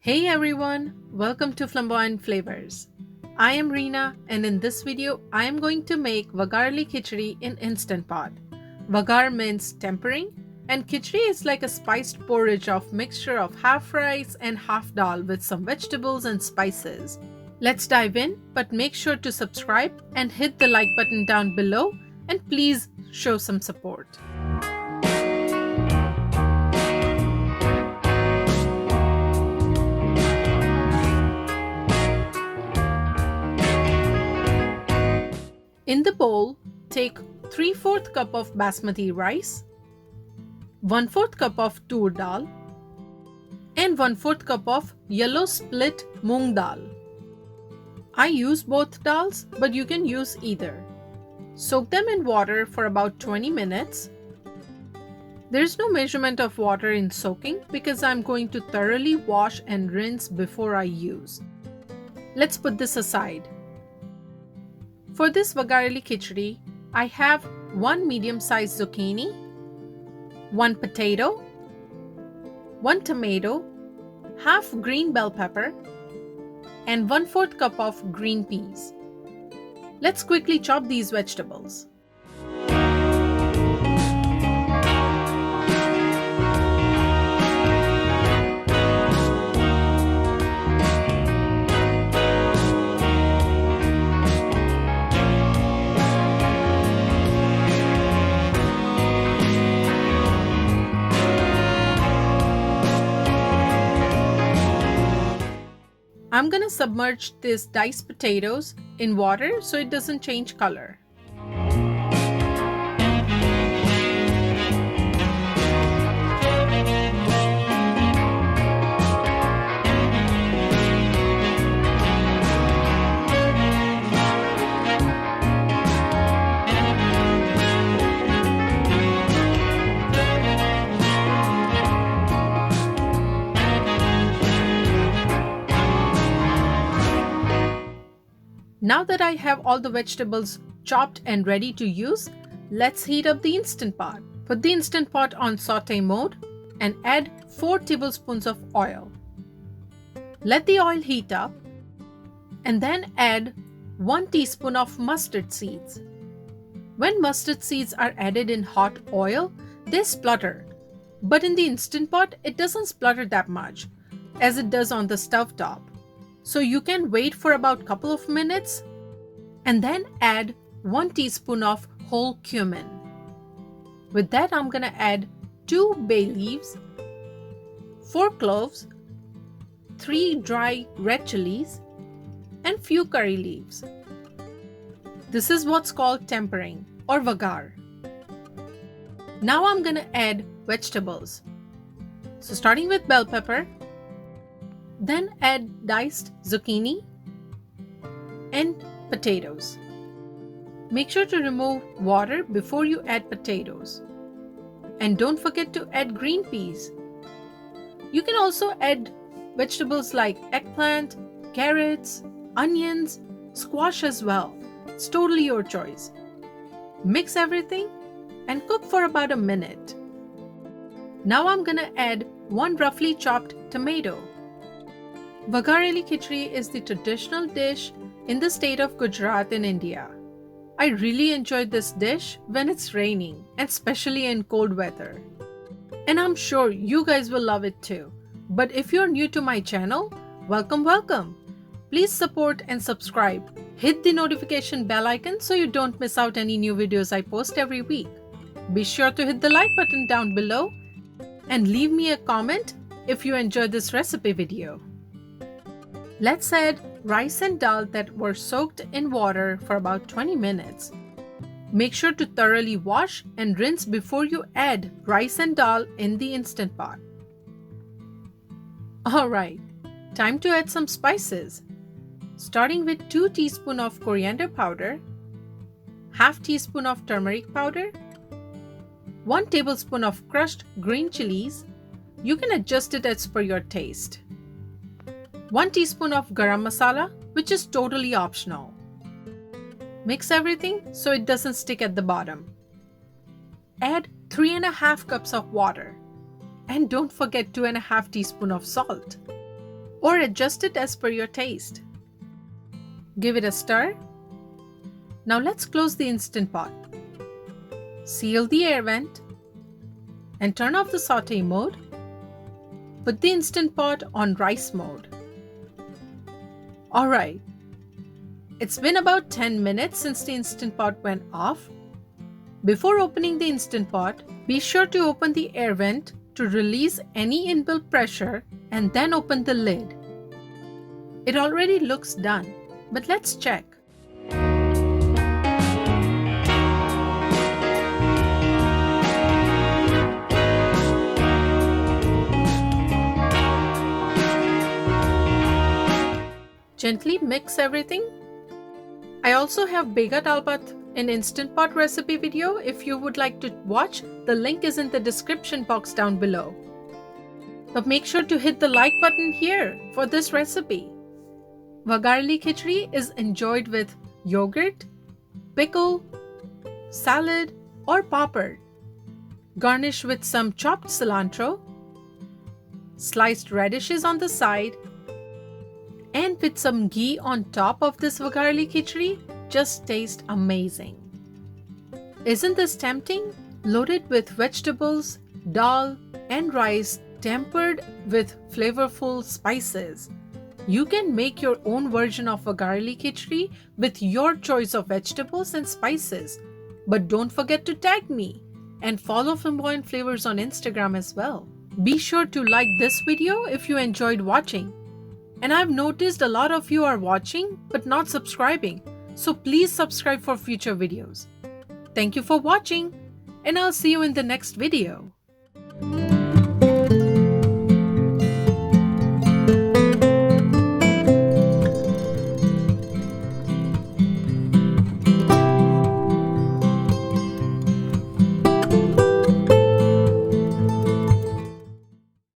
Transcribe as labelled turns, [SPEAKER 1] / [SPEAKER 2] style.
[SPEAKER 1] Hey everyone, welcome to Flamboyant Flavors. I am Reena and in this video I am going to make VAGHARELI Khichdi in Instant Pot. Vaghar means tempering and khichdi is like a spiced porridge of mixture of half rice and half dal with some vegetables and spices. Let's dive in, but make sure to subscribe and hit the like button down below and please show some support. In the bowl, take 3/4 cup of basmati rice, 1/4 cup of toor dal, and 1/4 cup of yellow split moong dal. I use both dals, but you can use either. Soak them in water for about 20 minutes. There is no measurement of water in soaking because I'm going to thoroughly wash and rinse before I use. Let's put this aside. For this VAGHARELI Khichdi, I have 1 medium-sized zucchini, 1 potato, 1 tomato, half green bell pepper, and 1/4 cup of green peas. Let's quickly chop these vegetables. I'm gonna submerge these diced potatoes in water so it doesn't change color. Now that I have all the vegetables chopped and ready to use, let's heat up the Instant Pot. Put the Instant Pot on saute mode and add 4 tablespoons of oil. Let the oil heat up and then add 1 teaspoon of mustard seeds. When mustard seeds are added in hot oil, they splutter. But in the Instant Pot, it doesn't splutter that much as it does on the stove top. So you can wait for about a couple of minutes and then add 1 teaspoon of whole cumin. With that, I'm gonna add 2 bay leaves, 4 cloves, 3 dry red chilies, and few curry leaves. This is what's called tempering or vaghar. Now I'm gonna add vegetables. So starting with bell pepper, then add diced zucchini and potatoes. Make sure to remove water before you add potatoes. And don't forget to add green peas. You can also add vegetables like eggplant, carrots, onions, squash as well. It's totally your choice. Mix everything and cook for about a minute. Now I'm gonna add 1 roughly chopped tomato. VAGHARELI Khichdi is the traditional dish in the state of Gujarat in India. I really enjoy this dish when it's raining and especially in cold weather. And I'm sure you guys will love it too. But if you're new to my channel, welcome. Please support and subscribe. Hit the notification bell icon so you don't miss out any new videos I post every week. Be sure to hit the like button down below and leave me a comment if you enjoyed this recipe video. Let's add rice and dal that were soaked in water for about 20 minutes. Make sure to thoroughly wash and rinse before you add rice and dal in the Instant Pot. Alright, time to add some spices. Starting with 2 teaspoons of coriander powder, half teaspoon of turmeric powder, 1 tablespoon of crushed green chilies. You can adjust it as per your taste. 1 teaspoon of garam masala, which is totally optional. Mix everything so it doesn't stick at the bottom. Add 3.5 cups of water. And don't forget 2.5 teaspoons of salt. or adjust it as per your taste. Give it a stir. Now let's close the Instant Pot. Seal the air vent and turn off the sauté mode. Put the Instant Pot on rice mode. Alright, it's been about 10 minutes since the Instant Pot went off. Before opening the Instant Pot, be sure to open the air vent to release any inbuilt pressure and then open the lid. It already looks done, but let's check. Gently mix everything. I also have Begha Dal Bhat in Instant Pot recipe video. If you would like to watch, the link is in the description box down below. But make sure to hit the like button here for this recipe. Vaghareli khichdi is enjoyed with yogurt, pickle, salad or papad. Garnish with some chopped cilantro, sliced radishes on the side, and with some ghee on top of this Vaghareli khichdi, just taste amazing. Isn't this tempting? Loaded with vegetables, dal and rice tempered with flavorful spices. You can make your own version of Vaghareli khichdi with your choice of vegetables and spices. But don't forget to tag me and follow Flamboyant Flavors on Instagram as well. Be sure to like this video if you enjoyed watching. And I've noticed a lot of you are watching but not subscribing, so please subscribe for future videos. Thank you for watching, and I'll see you in the next video.